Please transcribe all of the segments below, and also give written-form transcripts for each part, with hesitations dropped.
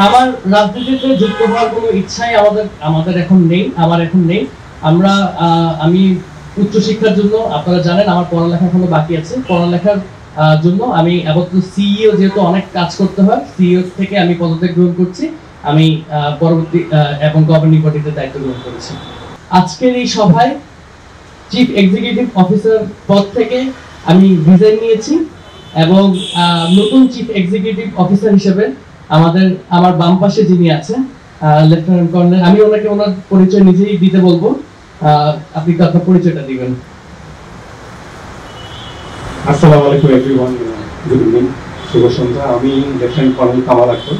আমার রাজনীতিতে যুক্ত হওয়ার কোনো ইচ্ছাই আমাদের এখন নেই, আমার এখন নেই। আমি উচ্চশিক্ষার জন্য, আপনারা জানেন আমার পড়ালেখা এখনো বাকি আছে, পড়ালেখার জন্য আমি আপাতত সিইও, যেহেতু অনেক কাজ করতে হয়, সিইও থেকে আমি পদত্যাগ গ্রহণ করছি। আমি পরবর্তী এবং গভর্নিং বডিতে দায়িত্ব গ্রহণ করেছি। আজকের এই সভায় চিফ এক্সিকিউটিভ অফিসার পদ থেকে আমি রিজাইন নিয়েছি এবং নতুন চিফ এক্সিকিউটিভ অফিসার হিসেবে আমার বাম পাশে যিনি আছেন লেফটেন্যান্ট কর্নেল, আমি ওনাকে ওনার পরিচয় নিজেই দিতে বলবো। আপনি তো আপনার পরিচয়টা দিবেন। আসসালামু আলাইকুম এভরিওয়ান, গুড ইভিনিং, শুভ সন্ধ্যা। আমি লেফটেন্যান্ট কর্নেল কামাল আক্তার।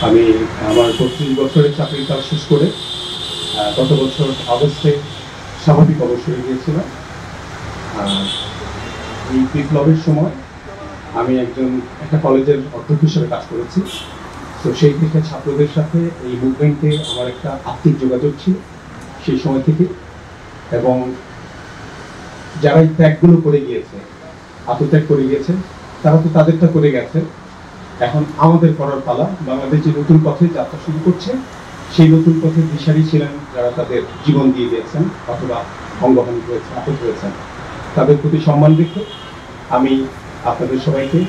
আমি আমার 25 বছরের চাকরির কাজ শেষ করে গত বছর আগস্টে স্বাভাবিক অবসরে গিয়েছিলাম। এই বিপ্লবের সময় আমি একটা কলেজের অধ্যক্ষ হিসেবে কাজ করেছি। তো সেই থেকে ছাত্রদের সাথে এই মুভমেন্টে আমার একটা আত্মিক যোগাযোগ ছিল সেই সময় থেকে, এবং যারা এই ত্যাগগুলো করে গিয়েছে, আত্মত্যাগ করে গিয়েছে, তারা তো তাদেরটা করে গেছে। এখন আমাদের করার পালা। বাংলাদেশ যে নতুন পথে যাত্রা শুরু করছে, সেই নতুন পথে দিশারি ছিলেন যারা তাদের জীবন দিয়ে দিয়েছেন অথবা অঙ্গহানি হয়েছে, আহত হয়েছেন, তাদের প্রতি সম্মান রেখে আমি আপনাদের সবাইকে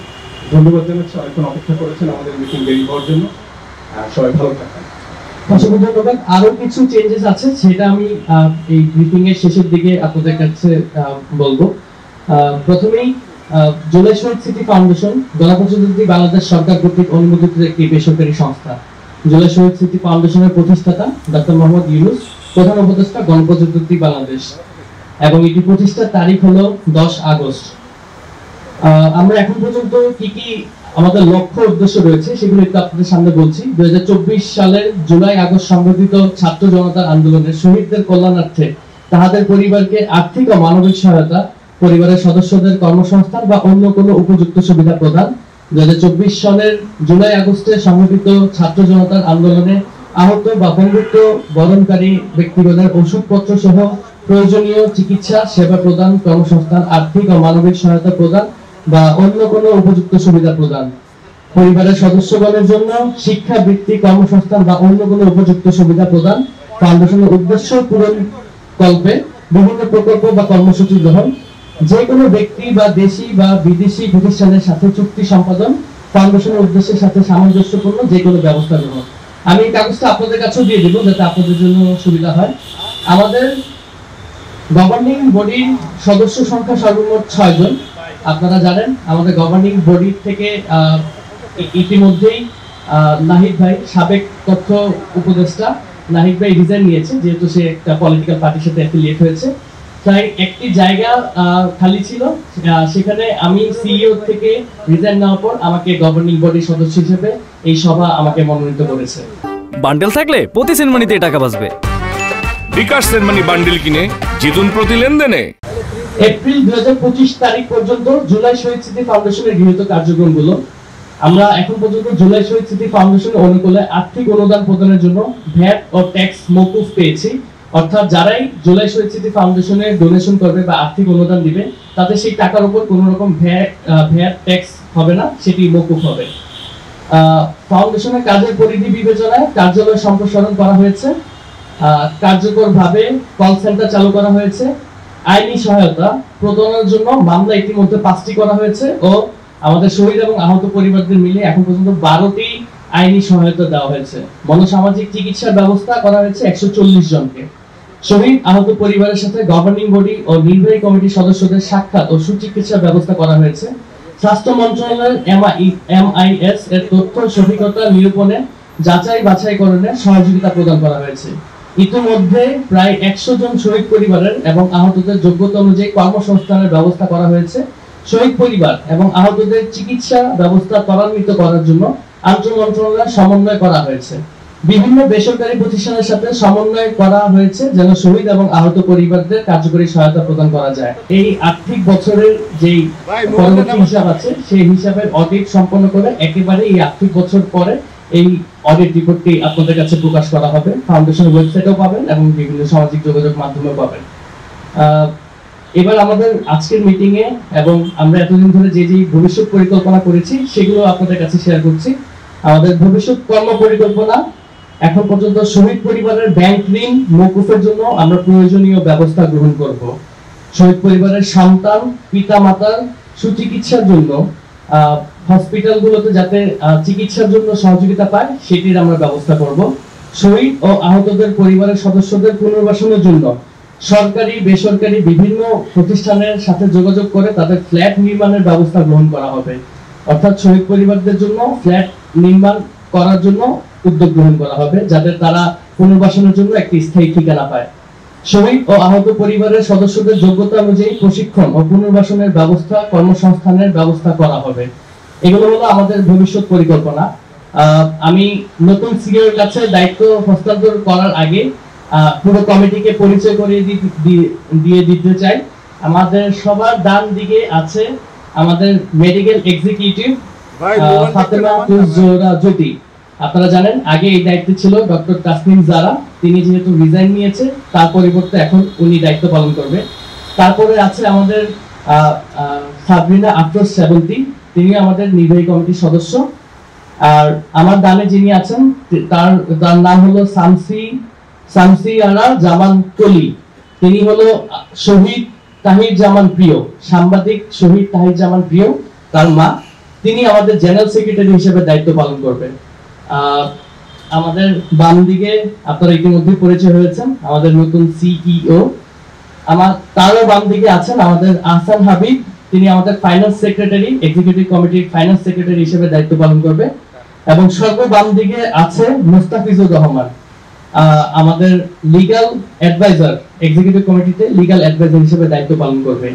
ধন্যবাদ জানাচ্ছি। অনেকক্ষণ অপেক্ষা করেছেন আমাদের মিটিং বেরি হওয়ার জন্য। সবাই ভালো থাকবেন। অসংখ্য ধন্যবাদ। আরো কিছু চেঞ্জেস আছে, সেটা আমি এই ব্রিফিং এর শেষের দিকে আপনাদের কাছে বলবো। প্রথমেই জুলাই শহীদ স্মৃতি ফাউন্ডেশন গণপ্রজাতন্ত্রী বাংলাদেশ সরকার কর্তৃক অনুমোদিত একটি বেসরকারি সংস্থা। জুলাই শহীদ স্মৃতি ফাউন্ডেশনের প্রতিষ্ঠাতা ডক্টর মোহাম্মদ ইউনূস, প্রধান উপদেষ্টা গণপ্রজাতন্ত্রী বাংলাদেশ, এবং এটি প্রতিষ্ঠার তারিখ হলো 10 আগস্ট। আমরা এখন পর্যন্ত কি কি আমাদের লক্ষ্য উদ্দেশ্য রয়েছে সেগুলো একটু আপনাদের সামনে বলছি। 2024 সালের জুলাই আগস্ট সংগঠিত ছাত্র জনতার আন্দোলনের শহীদদের কল্যাণার্থে তাহাদের পরিবারকে আর্থিক ও মানবিক সহায়তা, পরিবারের সদস্যদের কর্মসংস্থান বা অন্য কোনো উপযুক্ত সুবিধা প্রদান। 2024 সালের জুলাই আগস্টে সংগঠিত ছাত্র জনতার আন্দোলনে আহত বা পঙ্গুত্ব বরণকারী ব্যক্তিগণের ওষুধপত্র সহ প্রয়োজনীয় চিকিৎসা সেবা প্রদান, কর্মসংস্থান, আর্থিক ও মানবিক সহায়তা প্রদান বা অন্য কোনো উপযুক্ত সুবিধা প্রদান। পরিবারের সদস্যগণের জন্য শিক্ষা, বৃত্তি, কর্মসংস্থান বা অন্য কোনো উপযুক্ত সুবিধা প্রদান। ফাউন্ডেশনের উদ্দেশ্য পূরণ কল্পে বিভিন্ন প্রকল্প বা কর্মসূচি গ্রহণ। যে কোনো ব্যক্তি বা দেশি বা বিদেশি প্রতিষ্ঠানের সাথে চুক্তি সম্পাদন। ফাউন্ডেশনের উদ্দেশ্যের সাথে সামঞ্জস্যপূর্ণ যে কোনো ব্যবস্থা গ্রহণ। আমি এই কাগজটা আপনাদের কাছেও দিয়ে দিব যাতে আপনাদের জন্য সুবিধা হয়। আমাদের গভর্নিং বডির সদস্য সংখ্যা সর্বমোট 6 জন। আপনারা জানেন আমাদের গভর্নিং বডি থেকে ইতিমধ্যেই নাহিদ ভাই, সাবেক তথ্য উপদেষ্টা নাহিদ ভাই রিজাইন নিয়েছে, যেহেতু সে একটা পলিটিক্যাল পার্টির সাথে অ্যাফিলিয়েট হয়েছে। তাই একটি জায়গা খালি ছিল, সেখানে আমি সিইও থেকে রিজাইন নেওয়ার পর আমাকে গভর্নিং বডির সদস্য হিসেবে এই সভা আমাকে মনোনীত করেছে। বান্ডেল থাকলে প্রতি সেনমানিতে টাকা বাঁচবে। বিকাশ সেনমানি বান্ডেল কিনে জিতুন প্রতি লেনদেনে। এপ্রিল 2025 তারিখ পর্যন্ত জুলাই শহীদ স্মৃতি ফাউন্ডেশনের গৃহীত কার্যক্রমগুলো আমরা এখন পর্যন্ত জুলাই শহীদ স্মৃতি ফাউন্ডেশনের অনুকূলে আর্থিক অনুদান প্রদানের জন্য ভ্যাট ও ট্যাক্স মওকুফ পেয়েছি। অর্থাৎ যারাই জুলাই শহীদ স্মৃতি ফাউন্ডেশনে ডোনেশন করবে বা আর্থিক অনুদান দিবে, তাতে সেই টাকার উপর কোনো রকম ভ্যাট ট্যাক্স হবে না, সেটি মওকুফ হবে। ফাউন্ডেশনের কাজের পরিধি বিবেচনায় কার্যালয় সম্প্রসারণ করা হয়েছে, কার্যকরভাবে কল সেন্টার চালু করা হয়েছে, আইনি সহায়তা প্রদানের জন্য মামলা ইতিমধ্যে 5টি করা হয়েছে ও আমাদের শহীদ এবং আহত পরিবারদের মিলে এখন পর্যন্ত 12টি আইনি সহায়তা দেওয়া হয়েছে। মনোসামাজিক চিকিৎসার ব্যবস্থা করা হয়েছে 140 জনকে। শহীদ আহত পরিবারের সাথে গভর্নিং বডি ও নির্বাহী কমিটির সদস্যদের সাক্ষাৎ ও সুচিকিৎসার ব্যবস্থা করা হয়েছে। স্বাস্থ্য মন্ত্রণালয়ের MIS এর তথ্য সঠিকতা নিরূপণে যাচাই বাছাইকরণে সহযোগিতা প্রদান করা হয়েছে। ইতিমধ্যে প্রায় 100 জন শহীদ পরিবারের এবং আহতদের যোগ্যতা অনুযায়ী কর্মসংস্থানের ব্যবস্থা করা হয়েছে। শহীদ পরিবার এবং আহতদের চিকিৎসা ব্যবস্থা ত্বরান্বিত করার জন্য আন্তঃমন্ত্রণালয় সমন্বয় করা হয়েছে। বিভিন্ন বেসরকারি প্রতিষ্ঠানের সাথে সমন্বয় করা হয়েছে যেন শহীদ এবং আহত পরিবারদের কার্যকরী সহায়তা প্রদান করা যায়। এই আর্থিক বছরের যেই পরবর্তী হিসাব আছে সেই হিসাবের অডিট সম্পন্ন করে একেবারে এই আর্থিক বছর পরে এই অডিট রিপোর্টটি আপনাদের কাছে প্রকাশ করা হবে। ফাউন্ডেশনের ওয়েবসাইটেও পাবেন এবং বিভিন্ন সামাজিক যোগাযোগ মাধ্যমেও পাবেন। এবার আমাদের আজকের মিটিং এ এবং আমরা এতদিন ধরে যে ভবিষ্যৎ পরিকল্পনা করেছি সেগুলো আপনাদের কাছে শেয়ার করছি। আমাদের ভবিষ্যৎ কর্ম পরিকল্পনা, এখন পর্যন্ত শহীদ পরিবারের ব্যাংক ঋণ মওকুফের জন্য আমরা প্রয়োজনীয় ব্যবস্থা গ্রহণ করব। শহীদ পরিবারের সন্তান পিতা মাতার সুচিকিৎসার জন্য হসপিটালগুলোতে যাতে চিকিৎসার জন্য সহযোগিতা পায় সেটির আমরা ব্যবস্থা করব। শহীদ ও আহতদের পরিবারের সদস্যদের পুনর্বাসনের জন্য সরকারি বেসরকারি বিভিন্ন প্রতিষ্ঠানের সাথে যোগাযোগ করে তাদের ফ্ল্যাট নির্মাণের ব্যবস্থা গ্রহণ করা হবে। অর্থাৎ শহীদ পরিবারদের জন্য ফ্ল্যাট নির্মাণ করার জন্য উদ্যোগ গ্রহণ করা হবে, যাতে তারা পুনর্বাসনের জন্য একটি স্থায়ী ঠিকানা পায়। শহীদ ও আহত পরিবারের সদস্যদের যোগ্যতা অনুযায়ী প্রশিক্ষণ ও পুনর্বাসনের ব্যবস্থা, কর্মসংস্থানের ব্যবস্থা করা হবে। এগুলো হলো আমাদের ভবিষ্যৎ পরিকল্পনা। আমি নতুন সিইওর কাছে দায়িত্ব হস্তান্তর করার আগে পুরো কমিটিকে পরিচয় করিয়ে দিয়ে দিতে চাই। আমাদের সবার ডান দিকে আছে আমাদের মেডিকেল এক্সিকিউটিভ ফাতেমা জোহরা জ্যোতি। আপনারা জানেন আগে এই দায়িত্বে ছিল ডক্টর তাসনিম জারা, তিনি যেহেতু রিজাইন নিয়েছে তার পরিবর্তে এখন উনি দায়িত্ব পালন করবে। তারপরে আছে আমাদের সাবরিনা আফরোজ সেবন্তী, তিনি আমাদের নির্বাহী কমিটির সদস্য। আর আমার ডানে যিনি আছেন তার নাম হলো শামসিয়ারা জামান কলি, তিনি হলো শহীদ তাহির জামান প্রিয়, সাংবাদিক শহীদ তাহির জামান প্রিয়, তার মা। তিনি আমাদের জেনারেল সেক্রেটারি হিসেবে দায়িত্ব পালন করবেন। আমাদের বাম দিকে আপনারা ইতিমধ্যে পরিচয় হয়েছেন আমাদের নতুন সিইও। তারও বাম দিকে আছেন আমাদের আহসান হাবিব, তিনি আমাদের ফাইন্যান্স সেক্রেটারি, এক্সিকিউটিভ কমিটির ফাইন্যান্স সেক্রেটারি হিসেবে দায়িত্ব পালন করবে। এবং সর্ব বাম দিকে আছে মুস্তাফিজুর রহমান, আমাদের লিগ্যাল অ্যাডভাইজার, এক্সিকিউটিভ কমিটিতে লিগ্যাল অ্যাডভাইজার হিসেবে দায়িত্ব পালন করবে।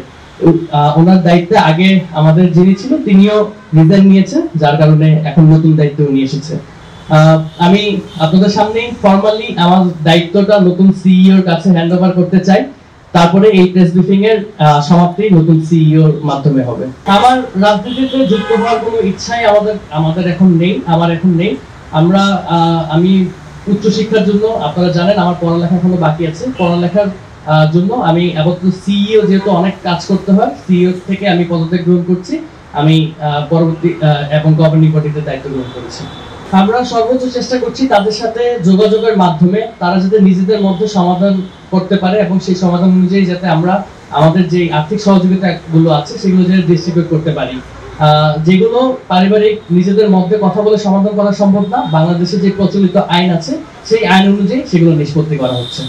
ওনার দায়িত্বে আগে আমাদের যিনি ছিল তিনিও রিজাইন নিয়েছেন, যার কারণে এখন নতুন দায়িত্ব নিয়ে এসেছে। আমি আপনাদের সামনে ফর্মালি আমার দায়িত্বটা নতুন সিইওর কাছে হ্যান্ড ওভার করতে চাই, তারপরে এই প্রেস ব্রিফিং এর সমাপ্তি নতুন সিইওর মাধ্যমে হবে। আমার রাজনীতিতে যুক্ত হওয়ার কোনো ইচ্ছাই আমাদের এখন নেই, আমি উচ্চশিক্ষার জন্য, আপনারা জানেন আমার পড়ালেখা এখনো বাকি আছে, পড়ালেখার জন্য আমি আপাতত সিইও যেহেতু অনেক কাজ করতে হয়, সিইও থেকে আমি পদত্যাগ গ্রহণ করছি। আমি পরবর্তী এবং গভর্নিং বডিতে দায়িত্ব গ্রহণ করেছি। আমরা সর্বোচ্চ চেষ্টা করছি তাদের সাথে যোগাযোগের মাধ্যমে তারা যাতে নিজেদের মধ্যে সমাধান করতে পারে এবং সেই সমাধান অনুযায়ী যাতে আমরা আমাদের যে আর্থিক সহযোগিতা গুলো আছে সেগুলো যাতে ডিস্ট্রিবিউট করতে পারি। যেগুলো পারিবারিক নিজেদের মধ্যে কথা বলে সমাধান করা সম্ভব না, বাংলাদেশে যে প্রচলিত আইন আছে সেই আইন অনুযায়ী সেগুলো নিষ্পত্তি করা হচ্ছে।